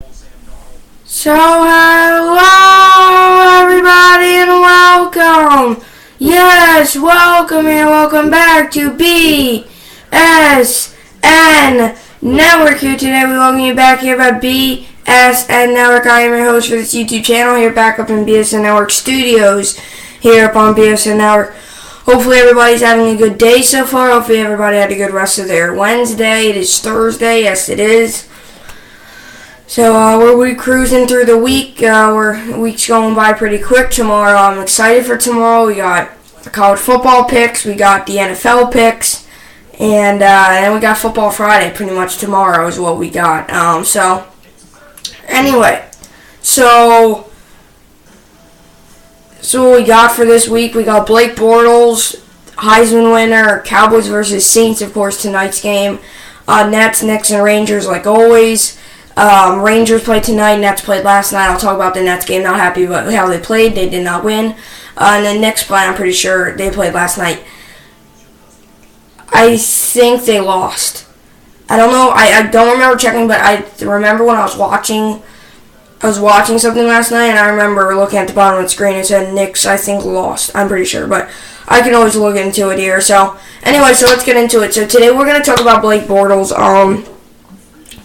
So, hello everybody and welcome. Yes, welcome and welcome back to BSN Network. Here today, we welcome you back here at BSN Network. I am your host for this YouTube channel here back up in BSN Network Studios here up on BSN Network. Hopefully everybody's having a good day so far. Hopefully everybody had a good rest of their Wednesday. It is Thursday. Yes, it is. So we're cruising through the week. Week's going by pretty quick tomorrow. I'm excited for tomorrow. We got the college football picks. We got the NFL picks. And then we got Football Friday pretty much tomorrow is what we got. Anyway. So what we got for this week, we got Blake Bortles, Heisman winner, Cowboys versus Saints, of course, tonight's game. Nets, Knicks, and Rangers like always. Rangers played tonight, Nets played last night. I'll talk about the Nets game. Not happy about how they played. They did not win. And then Knicks play, I'm pretty sure they played last night. I think they lost. I don't know. I don't remember checking, but I remember when I was watching something last night, and I remember looking at the bottom of the screen and said Knicks, I think, lost. I'm pretty sure, but I can always look into it here. So, anyway, so let's get into it. So today we're going to talk about Blake Bortles.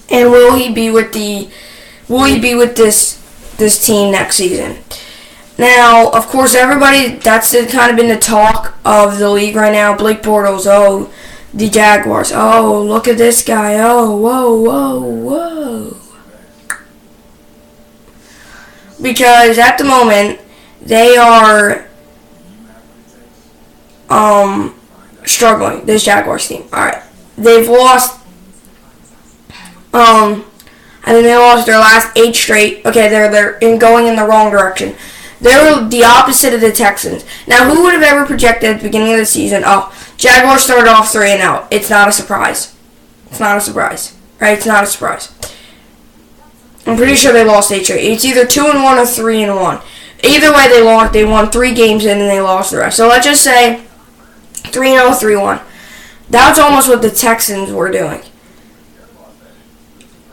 And will he be with this team next season? Now, of course, that's kind of been the talk of the league right now. Blake Bortles, oh, the Jaguars, oh, look at this guy, oh, whoa. Because at the moment, they are struggling, this Jaguars team. Alright, they've lost I think they lost their last 8 straight. Okay, they're going in the wrong direction. They're the opposite of the Texans. Now, who would have ever projected at the beginning of the season, oh, Jaguars started off 3-0. It's not a surprise. Right? It's not a surprise. I'm pretty sure they lost 8 straight. It's either 2-1 or 3-1. Either way, they won 3 games and then they lost the rest. So let's just say 3-0, 3-1. That's almost what the Texans were doing.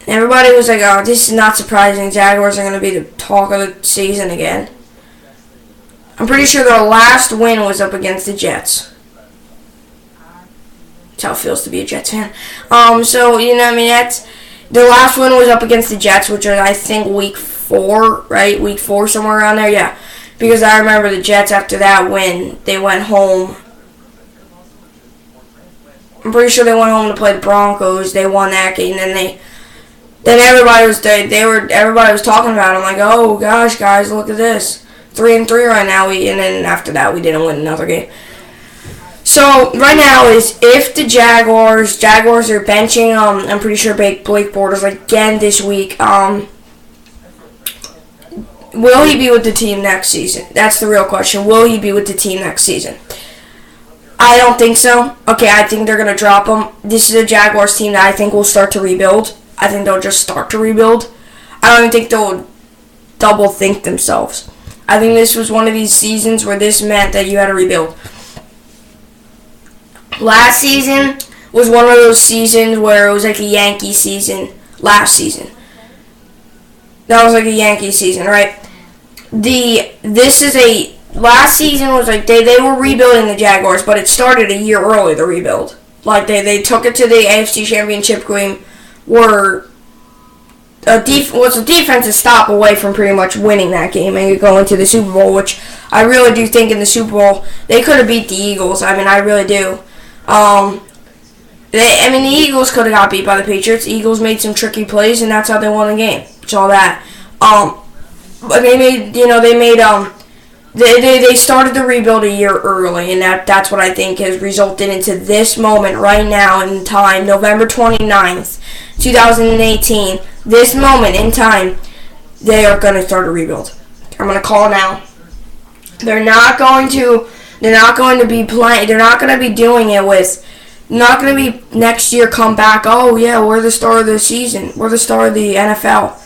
Everybody was like, oh, this is not surprising. Jaguars are going to be the talk of the season again. I'm pretty sure their last win was up against the Jets. That's how it feels to be a Jets fan. So, you know what I mean? Their last win was up against the Jets, which was, I think, week 4, right? Week 4, somewhere around there, yeah. Because I remember the Jets, after that win, they went home. I'm pretty sure they went home to play the Broncos. They won that game, and then everybody was talking about it. I'm like, oh gosh, guys, look at this, 3-3 right now. And then after that, we didn't win another game. So right now is if the Jaguars are benching. I'm pretty sure Blake Bortles again this week. Will he be with the team next season? That's the real question. Will he be with the team next season? I don't think so. Okay, I think they're gonna drop him. This is a Jaguars team that I think will start to rebuild. I think they'll just start to rebuild. I don't even think they'll double think themselves. I think this was one of these seasons where this meant that you had to rebuild. Last season was one of those seasons where it was like a Yankee season. Last season. That was like a Yankee season, right? Last season was like they were rebuilding the Jaguars, but it started a year early, the rebuild. Like they took it to the AFC Championship game. Was a defensive stop away from pretty much winning that game and going to the Super Bowl, which I really do think in the Super Bowl they could have beat the Eagles. I mean, I really do. The Eagles could have got beat by the Patriots. The Eagles made some tricky plays, and that's how they won the game. It's all that. But they started the rebuild a year early, and that's what I think has resulted into this moment right now in time, November 29th, 2018. This moment in time, they are going to start a rebuild. I'm going to call it now. They're not going to be playing. They're not going to be doing it with. Not going to be next year come back. Oh yeah, we're the star of the season. We're the star of the NFL.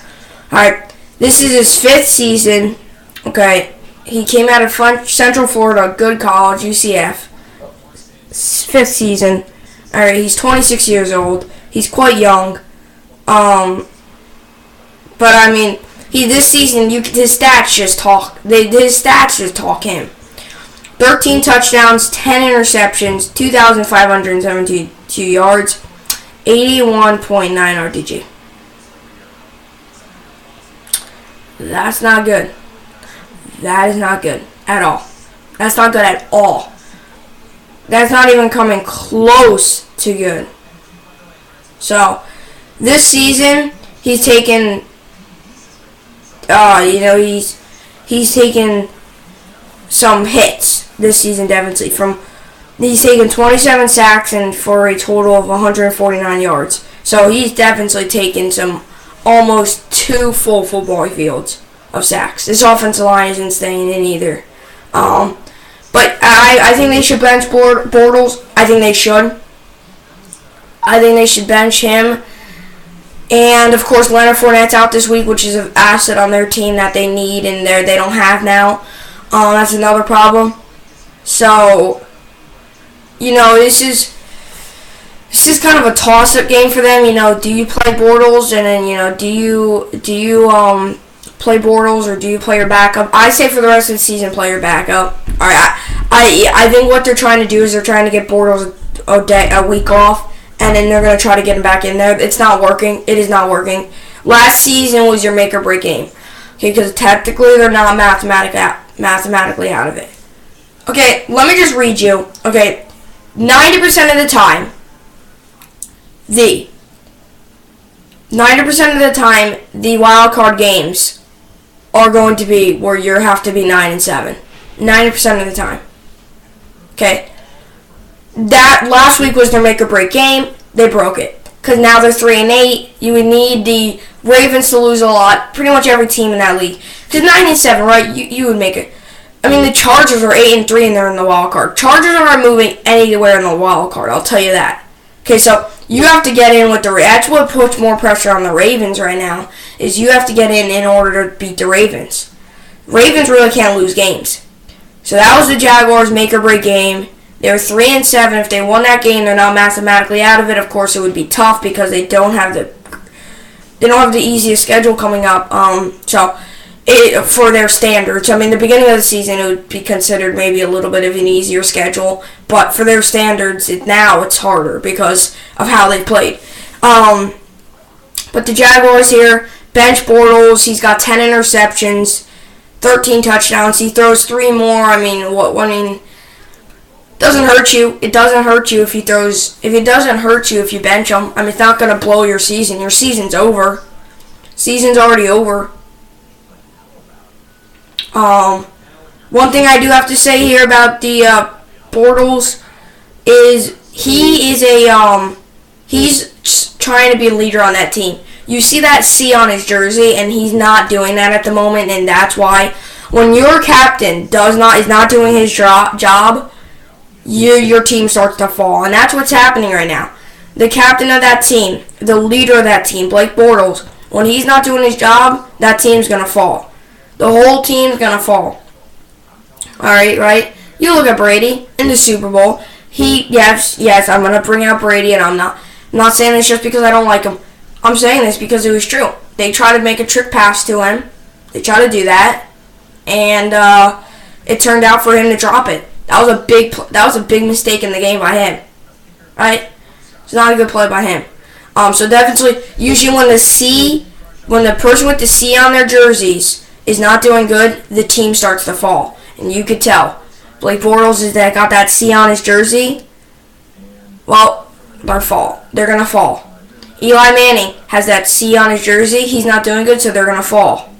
All right, this is his 5th season. Okay. He came out of Central Florida, good college, UCF. 5th season. Alright, he's 26 years old. He's quite young. But I mean, this season, his stats just talk. His stats just talk him. 13 touchdowns, 10 interceptions, 2,572 yards, 81.9 RDG. That's not good. That is not good at all. That's not good at all. That's not even coming close to good. So, this season, he's taken, he's taken some hits this season, definitely. He's taken 27 sacks and for a total of 149 yards. So, he's definitely taken some almost 2 full football fields of sacks. This offensive line isn't staying in either. But I think they should bench Bortles. I think they should. I think they should bench him. And, of course, Leonard Fournette's out this week, which is an asset on their team that they need and they don't have now. That's another problem. So, this is kind of a toss-up game for them. Do you play Bortles and then, do you play Bortles or do you play your backup? I say for the rest of the season, play your backup. All right, I think what they're trying to do is they're trying to get Bortles a week off, and then they're going to try to get him back in there. It's not working. It is not working. Last season was your make or break game. Okay, because technically they're not mathematically out of it. Okay, let me just read you. Okay, 90% of the time, the wild card games are going to be where you have to be 9-7. 90% of the time. Okay. That last week was their make or break game. They broke it. Because now they're 3-8. You would need the Ravens to lose a lot. Pretty much every team in that league. Because 9-7, right? You would make it. I mean, the Chargers are 8-3 and they're in the wild card. Chargers aren't moving anywhere in the wild card. I'll tell you that. Okay, so you have to get in with the. That's what puts more pressure on the Ravens right now. Is you have to get in order to beat the Ravens. Ravens really can't lose games. So that was the Jaguars' make or break game. They were 3-7. If they won that game, they're not mathematically out of it. Of course, it would be tough because they don't have the easiest schedule coming up. For their standards, I mean, the beginning of the season it would be considered maybe a little bit of an easier schedule, but for their standards, now it's harder because of how they played. But the Jaguars here, bench Bortles. He's got 10 interceptions. 13 touchdowns. He throws 3 more. I mean, doesn't hurt you. It doesn't hurt you if he throws. If it doesn't hurt you if you bench him. I mean, it's not going to blow your season. Your season's over. Season's already over. One thing I do have to say here about the Bortles is he's trying to be a leader on that team. You see that C on his jersey, and he's not doing that at the moment, and that's why when your captain is not doing his job, your team starts to fall, and that's what's happening right now. The captain of that team, the leader of that team, Blake Bortles, when he's not doing his job, that team's gonna fall. The whole team's gonna fall. All right. You look at Brady in the Super Bowl. Yes, I'm gonna bring out Brady, and I'm not saying this just because I don't like him. I'm saying this because it was true. They tried to make a trick pass to him. They tried to do that, and it turned out for him to drop it. That was a big mistake in the game by him. Right? It's not a good play by him. So definitely, usually when the person with the C on their jerseys is not doing good, the team starts to fall, and you could tell. Blake Bortles got that C on his jersey. Well, they're gonna fall. Eli Manning has that C on his jersey. He's not doing good, so they're gonna fall.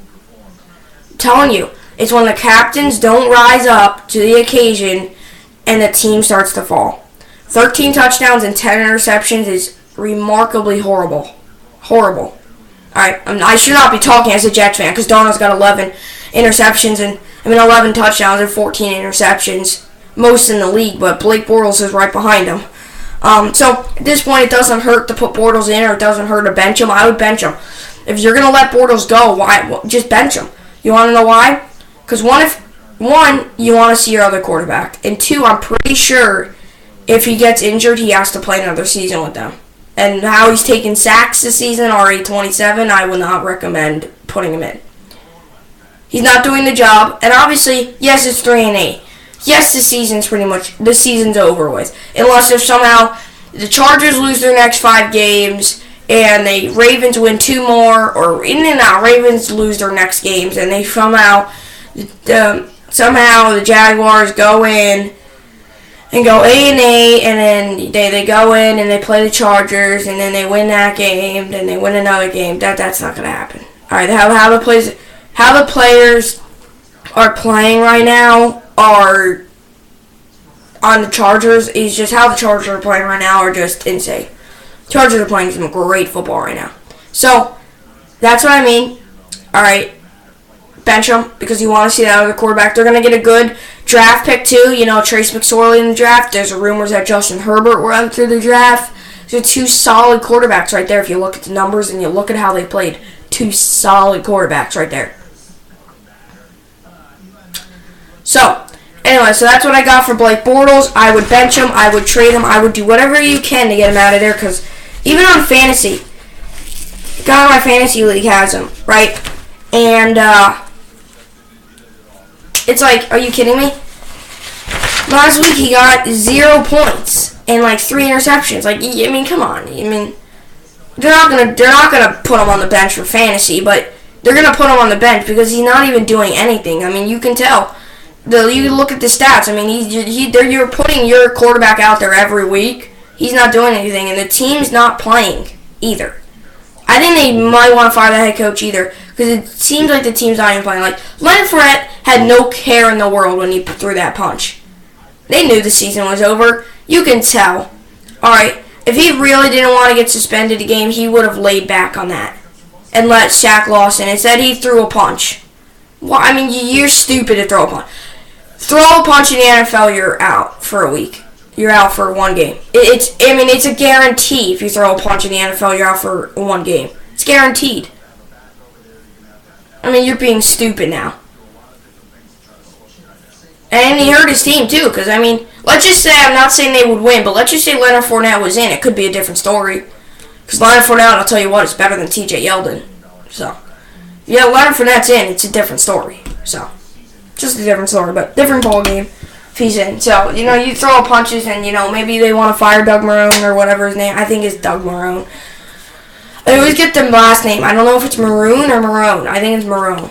I'm telling you, it's when the captains don't rise up to the occasion, and the team starts to fall. 13 touchdowns and 10 interceptions is remarkably horrible. Horrible. Alright, I should not be talking as a Jets fan because Darnold's got 11 touchdowns and 14 interceptions, most in the league, but Blake Bortles is right behind him. So at this point, it doesn't hurt to put Bortles in, or it doesn't hurt to bench him. I would bench him. If you're gonna let Bortles go, why? Just bench him. You want to know why? Because one, you want to see your other quarterback, and 2, I'm pretty sure if he gets injured, he has to play another season with them. And how he's taken sacks this season, already 27, I would not recommend putting him in. He's not doing the job, and obviously, yes, it's 3-8. Yes, this season's over with. Unless if somehow the Chargers lose their next 5 games, and the Ravens win 2 more, or Ravens lose their next games, and they somehow the Jaguars go in and go 8-8, and then they go in and they play the Chargers, and then they win that game, then they win another game. That's not gonna happen. All right, how the players are playing right now are on the Chargers is just how the Chargers are playing right now are just insane. Chargers are playing some great football right now. So that's what I mean. All right. Bench them because you want to see that other quarterback. They're going to get a good draft pick, too. You know, Trace McSorley in the draft. There's rumors that Justin Herbert will run through the draft. So 2 solid quarterbacks right there. If you look at the numbers and you look at how they played, 2 solid quarterbacks right there. So, anyway, so that's what I got for Blake Bortles. I would bench him. I would trade him. I would do whatever you can to get him out of there because even on fantasy, the guy in my fantasy league has him, right? And, it's like, are you kidding me? Last week he got 0 points and like 3 interceptions. Like, I mean, come on. I mean, they're not gonna put him on the bench for fantasy, but they're gonna put him on the bench because he's not even doing anything. I mean, you can tell. You look at the stats. I mean, you're putting your quarterback out there every week. He's not doing anything, and the team's not playing either. I think they might want to fire the head coach either because it seems like the team's not even playing. Like, Leonard Fournette had no care in the world when he threw that punch. They knew the season was over. You can tell. All right, if he really didn't want to get suspended a game, he would have laid back on that and let Shaq Lawson. Instead, he threw a punch. Well, I mean, you're stupid to throw a punch. Throw a punch in the NFL, you're out for a week. You're out for 1 game. It's a guarantee. If you throw a punch in the NFL, you're out for 1 game. It's guaranteed. I mean, you're being stupid now. And he hurt his team, too, because, I mean, let's just say, I'm not saying they would win, but let's just say Leonard Fournette was in. It could be a different story. Because Leonard Fournette, I'll tell you what, is better than TJ Yeldon. So, yeah, Leonard Fournette's in. It's a different story. So, just a different story, but different ball game. If he's in. So, you know, you throw punches and, you know, maybe they want to fire Doug Marrone or whatever his name. I think it's Doug Marrone. I always get the last name. I don't know if it's Maroon or Marrone. I think it's Marrone.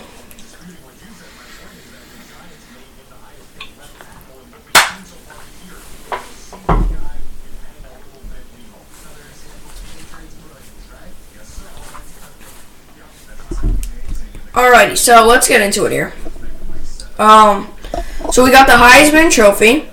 Alrighty, so let's get into it here. So we got the Heisman Trophy.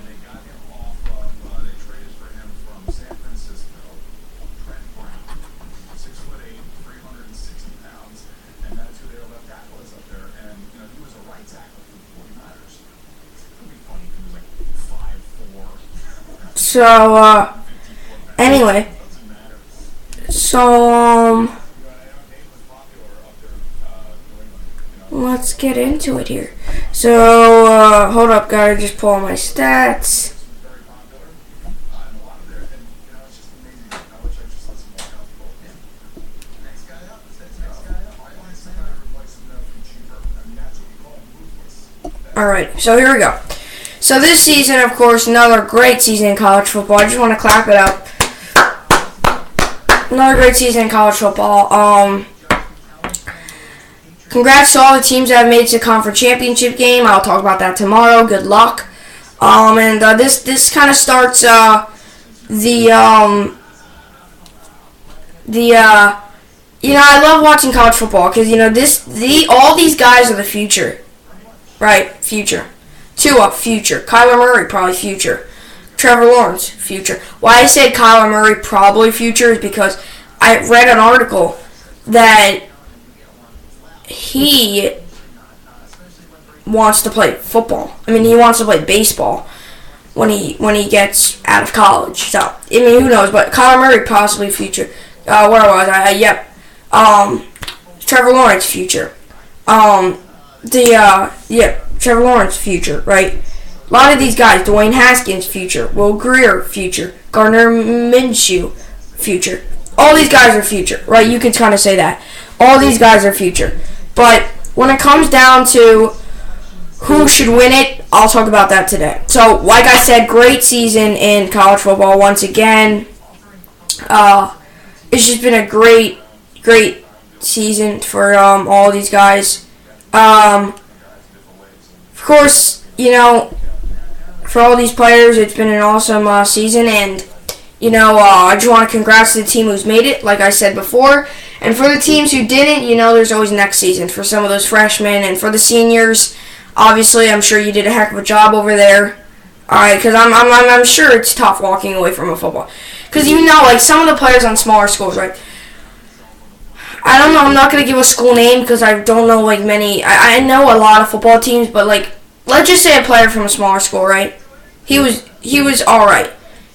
So, anyway. So, let's get into it here. So, hold up, gotta just pull my stats. Alright, so here we go. So this season, of course, another great season in college football. I just want to clap it up. Another great season in college football. Congrats to all the teams that have made it to the conference championship game. I'll talk about that tomorrow. Good luck. This kind of starts you know, I love watching college football because, you know, all these guys are the future. Right, future. Tua, future. Kyler Murray, probably future. Trevor Lawrence, future. Why I said Kyler Murray probably future is because I read an article that he wants to play football. I mean, he wants to play baseball when he gets out of college. So, I mean, who knows? But Kyler Murray possibly future. Where was I? Yep. Trevor Lawrence future. Trevor Lawrence future, right? A lot of these guys, Dwayne Haskins future, Will Grier future, Gardner Minshew future. all these guys are future, right? You could kind of say that. All these guys are future. But when it comes down to who should win it, I'll talk about that today. So, like I said, great season in college football once again. It's just been a great season for all these guys. Of course, for all these players, it's been an awesome season, and I just want to congrats to the team who's made it, like I said before. And for the teams who didn't, there's always next season for some of those freshmen, and for the seniors, obviously, I'm sure you did a heck of a job over there. All right, because I'm sure it's tough walking away from a football, because like some of the players on smaller schools, right? I don't know. I'm not gonna give a school name because I don't know many. I know a lot of football teams, but let's just say a player from a smaller school, right? He was all right.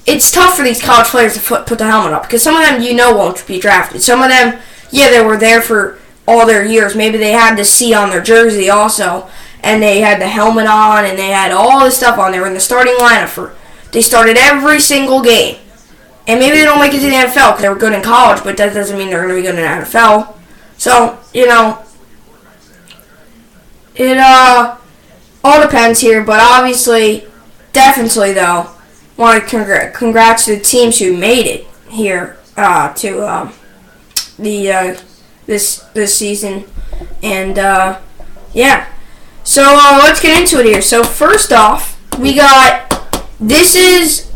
It's tough for these college players to put the helmet up because some of them won't be drafted. Some of them, they were there for all their years. Maybe they had the C on their jersey also, and they had the helmet on, and they had all this stuff on. They were in the starting lineup they started every single game. And maybe they don't make it to the NFL because they were good in college, but that doesn't mean they're going to be good in the NFL. So, it all depends here. But obviously, definitely though, want to congrats to the teams who made it here to this season. And yeah. So let's get into it here. So first off, we got this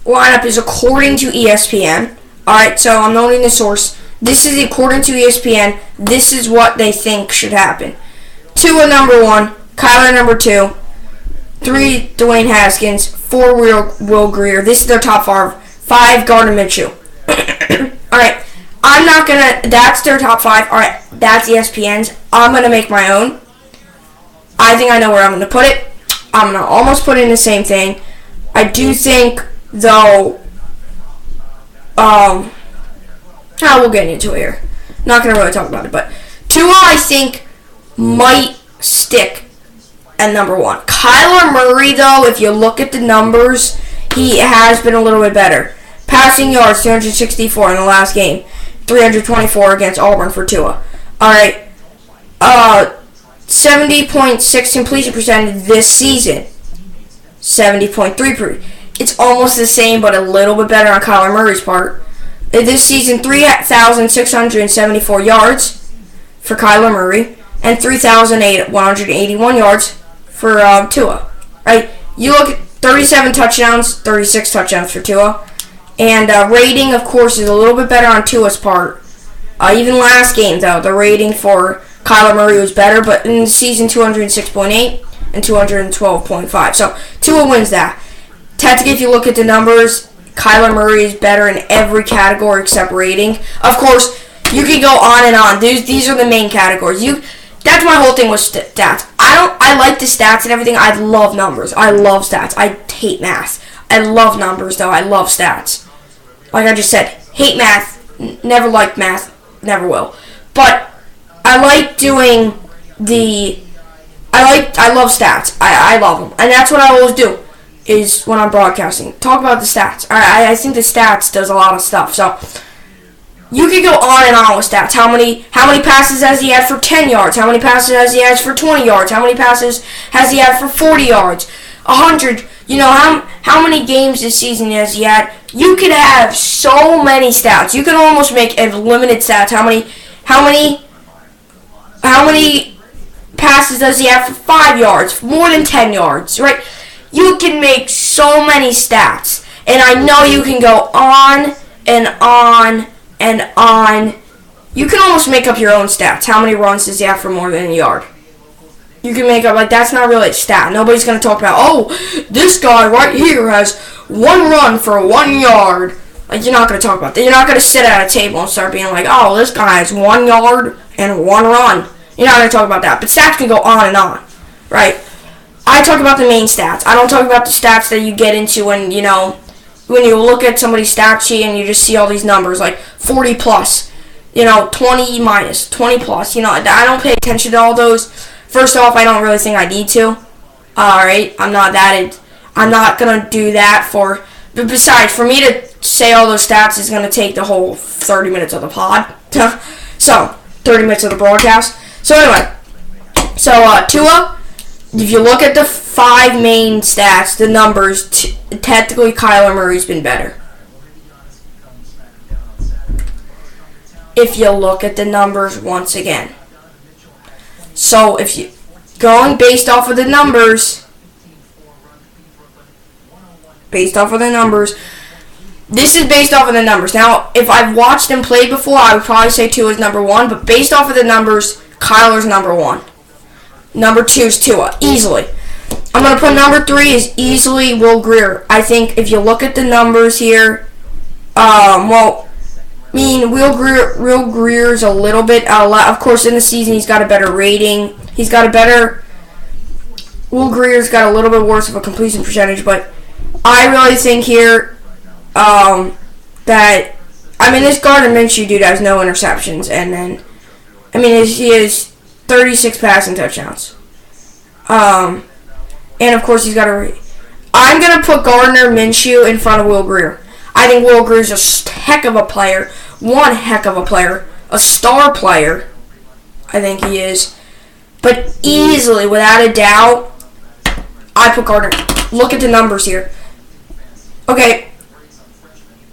lineup is according to ESPN. Alright, so I'm noting the source. This is according to ESPN. This is what they think should happen. Tua number 1, Kyler number 2, 3 Dwayne Haskins, 4 Will Grier. This is their top 5 Gardner Minshew. Alright, I'm not gonna. That's their top 5. Alright, that's ESPN's. I'm gonna make my own. I think I know where I'm gonna put it. I'm gonna almost put in the same thing. I do think, though, we'll get into it here. Not going to really talk about it, but Tua, I think, might stick at number 1. Kyler Murray, though, if you look at the numbers, he has been a little bit better. Passing yards, 364 in the last game. 324 against Auburn for Tua. Alright, 70.6 completion percentage this season. 70.3%. It's almost the same, but a little bit better on Kyler Murray's part. This season, 3,674 yards for Kyler Murray and 3,181 yards for Tua. Right? You look at 37 touchdowns, 36 touchdowns for Tua. And rating, of course, is a little bit better on Tua's part. Even last game, though, the rating for Kyler Murray was better, but in the season, 206.8 and 212.5. So Tua wins that. Technically, if you look at the numbers, Kyler Murray is better in every category except rating. Of course, you can go on and on. These are the main categories. That's my whole thing with stats. I like the stats and everything. I love numbers. I love stats. I hate math. I love numbers, though. I love stats. Like I just said, hate math. Never liked math. Never will. But I like doing I love stats. I love them. And that's what I always do, is when I'm broadcasting. Talk about the stats. I think the stats does a lot of stuff. So, you can go on and on with stats. How many passes has he had for 10 yards? How many passes has he had for 20 yards? How many passes has he had for 40 yards? 100. How many games this season has he had? You could have so many stats. You can almost make a limited stats. How many passes does he have for 5 yards? More than 10 yards, right? You can make so many stats. And I know you can go on and on and on. You can almost make up your own stats. How many runs does he have for more than a yard? You can make up, that's not really a stat. Nobody's going to talk about, this guy right here has 1 run for 1 yard. You're not going to talk about that. You're not going to sit at a table and start being like, this guy has 1 yard and 1 run. You're not going to talk about that. But stats can go on and on, right? I talk about the main stats. I don't talk about the stats that you get into when you look at somebody's stat sheet and you just see all these numbers, like 40 plus, 20 minus, 20 plus. I don't pay attention to all those. First off, I don't really think I need to. Alright, I'm not going to do that but besides, for me to say all those stats is going to take the whole 30 minutes of the pod. So, 30 minutes of the broadcast. So anyway, Tua, if you look at the 5 main stats, the numbers, technically Kyler Murray's been better. If you look at the numbers once again. So if you going based off of the numbers, this is based off of the numbers. Now, if I've watched him play before, I would probably say Tua is number 1, but based off of the numbers, Kyler's number 1. Number 2 is Tua, easily. I'm going to put number 3 is easily Will Grier. I think if you look at the numbers here, Will Grier's a little bit, of course, in the season, he's got a better rating. Will Grier's got a little bit worse of a completion percentage, but I really think here this Gardner Minshew dude has no interceptions, and then, he has 36 passing touchdowns. And of course, he's got I'm going to put Gardner Minshew in front of Will Grier. I think Will Grier's a heck of a player. One heck of a player. A star player. I think he is. But easily, without a doubt, I put Gardner. Look at the numbers here. Okay.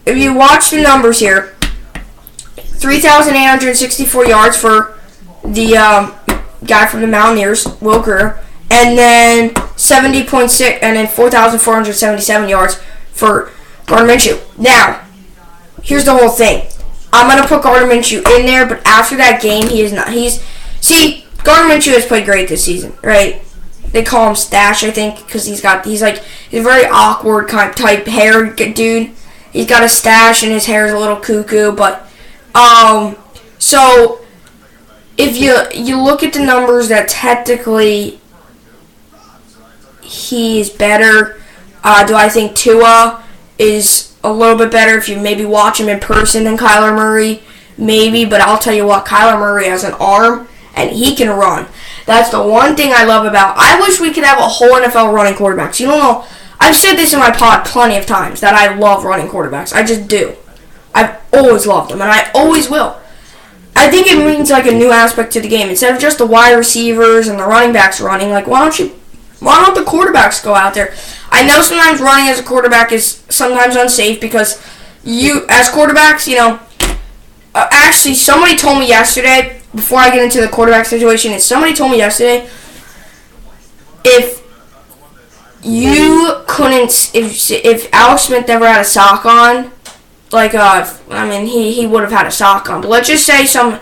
If you watch the numbers here, 3,864 yards for the guy from the Mountaineers, Will Grier. And then 70.6, and then 4,477 yards for Gardner Minshew. Now, here's the whole thing. I'm going to put Gardner Minshew in there, but after that game, he is not. Gardner Minshew has played great this season, right? They call him Stash, I think, because he's a very awkward kind of type hair dude. He's got a stash and his hair is a little cuckoo, but, so, if you look at the numbers that technically he's better, do I think Tua is a little bit better if you maybe watch him in person than Kyler Murray? Maybe, but I'll tell you what, Kyler Murray has an arm, and he can run. That's the one thing I love about. I wish we could have a whole NFL running quarterbacks. You don't know, I've said this in my pod plenty of times, that I love running quarterbacks. I just do. I've always loved them, and I always will. I think it means like a new aspect to the game. Instead of just the wide receivers and the running backs running, like why don't the quarterbacks go out there? I know sometimes running as a quarterback is sometimes unsafe because as quarterbacks, actually somebody told me yesterday, before I get into the quarterback situation, if Alex Smith never had a sock on, he would have had a sock on. But let's just say some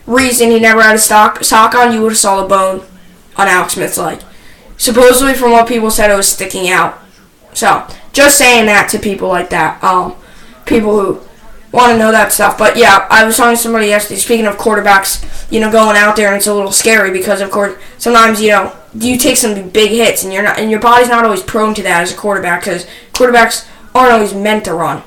reason he never had a sock on, you would have saw the bone on Alex Smith's leg. Supposedly, from what people said, it was sticking out. So, just saying that to people like that. People who want to know that stuff. But yeah, I was talking to somebody yesterday, speaking of quarterbacks, going out there, and it's a little scary because, of course, sometimes, you take some big hits, and your body's not always prone to that as a quarterback because quarterbacks aren't always meant to run.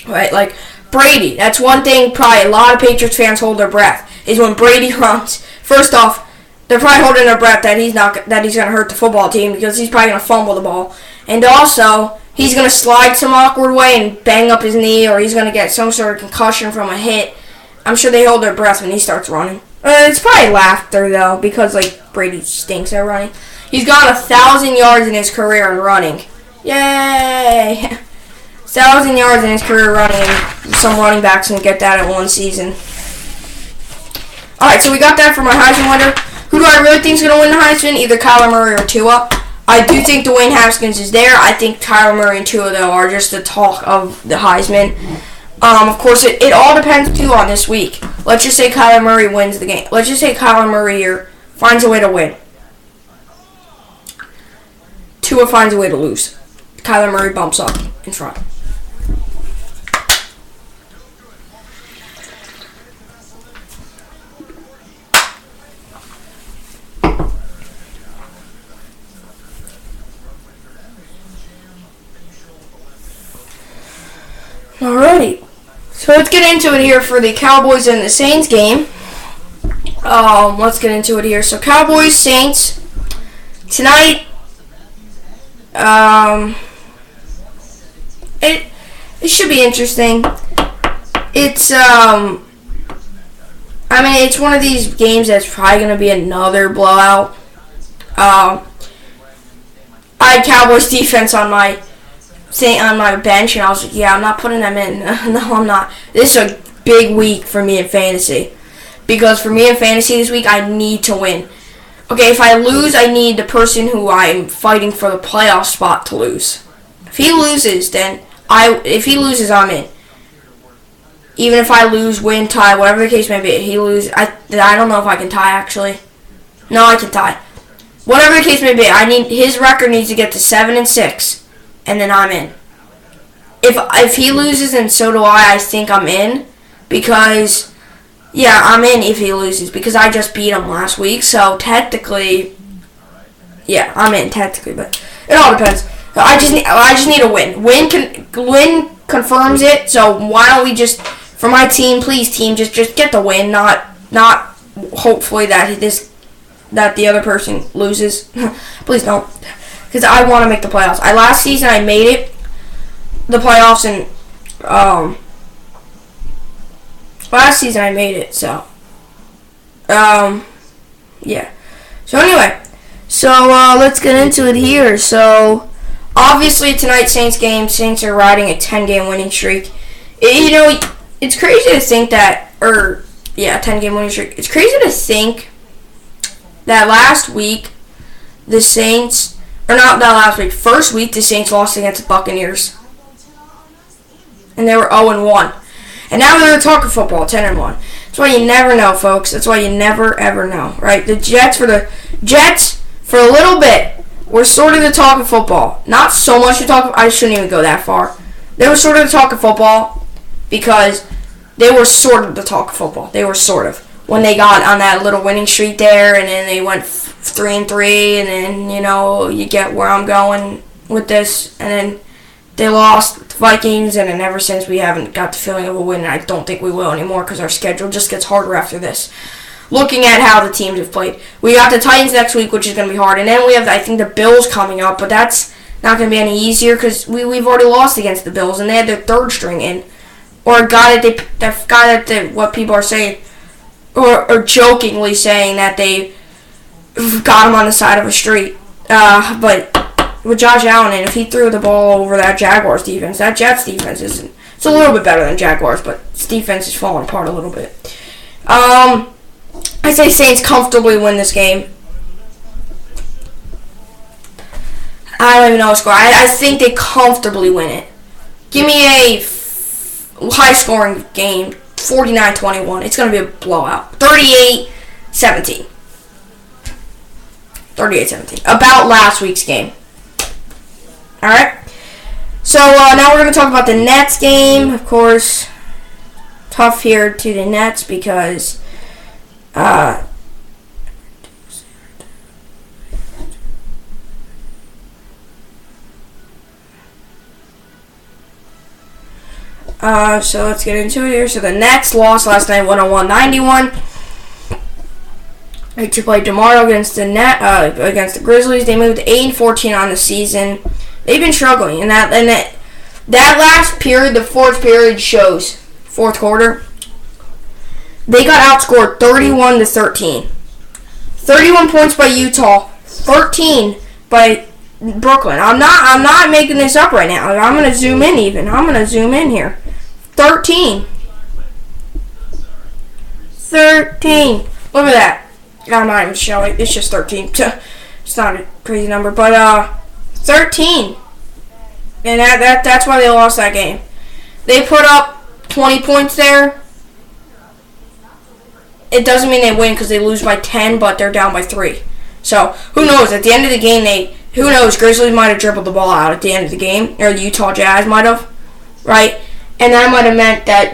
Right? Like Brady, that's one thing probably a lot of Patriots fans hold their breath, is when Brady runs. First off, they're probably holding their breath that he's going to hurt the football team because he's probably going to fumble the ball. And also, he's going to slide some awkward way and bang up his knee, or he's going to get some sort of concussion from a hit. I'm sure they hold their breath when he starts running. It's probably laughter, though, because, Brady stinks at running. He's got 1,000 yards in his career in running. Yay! 1,000 yards in his career running, and some running backs can get that in one season. Alright, so we got that for my Heisman winner. Who do I really think is going to win the Heisman? Either Kyler Murray or Tua. I do think Dwayne Haskins is there. I think Kyler Murray and Tua, though, are just the talk of the Heisman. Of course, it all depends, too, on this week. Let's just say Kyler Murray wins the game. Let's just say Kyler Murray here finds a way to win. Tua finds a way to lose. Kyler Murray bumps up in front. Alrighty, so let's get into it here for the Cowboys and the Saints game. Let's get into it here. So Cowboys, Saints, tonight, It should be interesting. It's it's one of these games that's probably gonna be another blowout. I had Cowboys defense on my bench, and I was like, yeah, I'm not putting them in. No, I'm not. This is a big week for me in fantasy. Because for me in fantasy this week, I need to win. Okay, if I lose, I need the person who I'm fighting for the playoff spot to lose. If he loses, I'm in. Even if I lose, win, tie, whatever the case may be, if he loses, I don't know if I can tie, actually. No, I can tie. Whatever the case may be, his record needs to get to 7-6, and then I'm in. If he loses and so do I think I'm in, because, yeah, I'm in if he loses, because I just beat him last week, so technically, yeah, I'm in technically, but it all depends. I just need a win. Win confirms it, so why don't we just, for my team, please team, just get the win, not hopefully that the other person loses. Please don't, because I want to make the playoffs. Last season I made it the playoffs, and last season I made it, so yeah. So anyway, let's get into it here. So obviously tonight's Saints game, Saints are riding a 10-game winning streak. It's crazy to think that, 10-game winning streak. It's crazy to think that last week the Saints, first week the Saints lost against the Buccaneers. And they were 0-1. And now they're talking football, 10-1. That's why you never know, folks. That's why you never, ever know, right? The Jets, for a little bit, were sort of the talk of football. Not so much the talk of, I shouldn't even go that far. They were sort of the talk of football because they were sort of the talk of football. They were sort of. When they got on that little winning streak there, and then they went 3-3, and then, you get where I'm going with this, and then they lost the Vikings, and then ever since we haven't got the feeling of a win, and I don't think we will anymore because our schedule just gets harder after this. Looking at how the teams have played. We got the Titans next week, which is going to be hard, and then we have, I think, the Bills coming up, but that's not going to be any easier because we've already lost against the Bills, and they had their third string in. Or a guy that what people are saying, or jokingly saying that they got him on the side of a street. But with Josh Allen, and if he threw the ball over that Jaguars defense, that Jets defense it's a little bit better than Jaguars, but its defense is falling apart a little bit. I say Saints comfortably win this game. I don't even know the score. I think they comfortably win it. Give me a high-scoring game, 49-21. It's going to be a blowout. 38-17. 38-17. About last week's game. Alright? So, now we're going to talk about the Nets game. Of course, tough here to the Nets because, so let's get into it here. So the Nets lost last night 101-91. They played tomorrow against the Grizzlies. They moved 8-14 on the season. They've been struggling, and that last period, the fourth period shows fourth quarter. They got outscored 31-13. 31 points by Utah, 13 by Brooklyn. I'm not making this up right now. I'm gonna zoom in even. I'm gonna zoom in here. 13. Look at that. I'm not even showing. It's just 13. It's not a crazy number, but 13. And that's why they lost that game. They put up 20 points there. It doesn't mean they win because they lose by 10, but they're down by 3. So, who knows? At the end of the game, who knows? Grizzlies might have dribbled the ball out at the end of the game, or the Utah Jazz might have, right? And that might have meant that,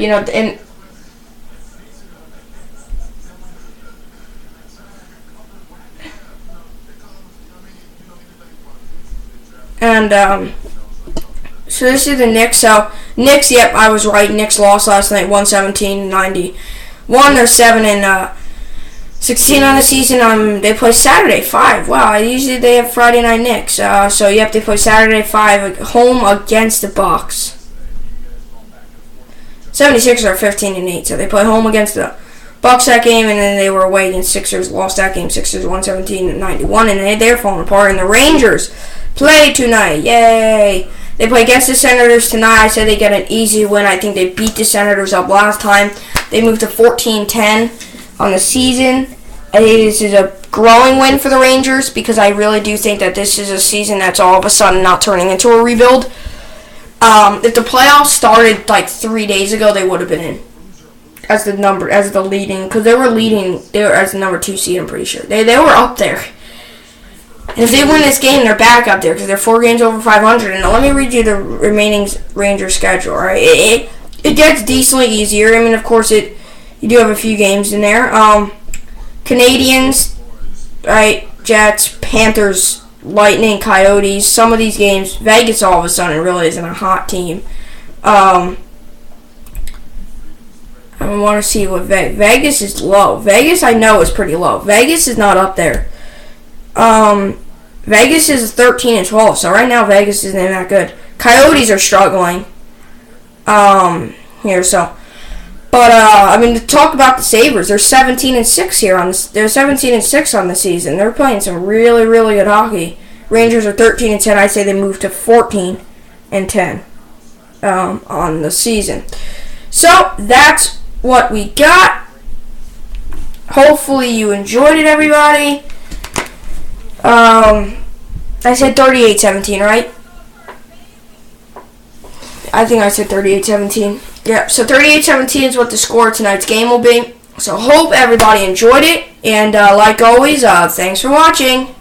so this is the Knicks. So, Knicks, yep, I was right. Knicks lost last night, 117-91. They're 7-16 on the season. They play Saturday, 5. Wow, usually they have Friday night Knicks. So, yep, they play Saturday, 5, home against the Bucks. 76ers are 15-8, so they play home against the Bucks that game, and then they were away against Sixers, lost that game. Sixers 117-91, and they're falling apart. And the Rangers play tonight. Yay! They play against the Senators tonight. I said they get an easy win. I think they beat the Senators up last time. They moved to 14-10 on the season. I think this is a growing win for the Rangers because I really do think that this is a season that's all of a sudden not turning into a rebuild. If the playoffs started like 3 days ago, they would have been in as the leading, because they were as the number 2 seed. I'm pretty sure they were up there. And if they win this game, they're back up there because they're 4 games over 500. And let me read you the remaining Rangers schedule. All right, it gets decently easier. I mean, of course, you do have a few games in there. Canadians, right? Jets, Panthers, Lightning, Coyotes. Some of these games, Vegas all of a sudden really isn't a hot team. I want to see what Vegas is low. Vegas, I know, is pretty low. Vegas is not up there. Vegas is 13-12, so right now Vegas isn't that good. Coyotes are struggling. To talk about the Sabres, they're 17-6 here they're 17-6 on the season. They're playing some really, really good hockey. Rangers are 13-10. I'd say they moved to 14-10 on the season. So that's what we got. Hopefully you enjoyed it, everybody. I said 38-17, right? I think I said 38-17. Yeah, so 38-17 is what the score of tonight's game will be. So hope everybody enjoyed it. And like always, thanks for watching.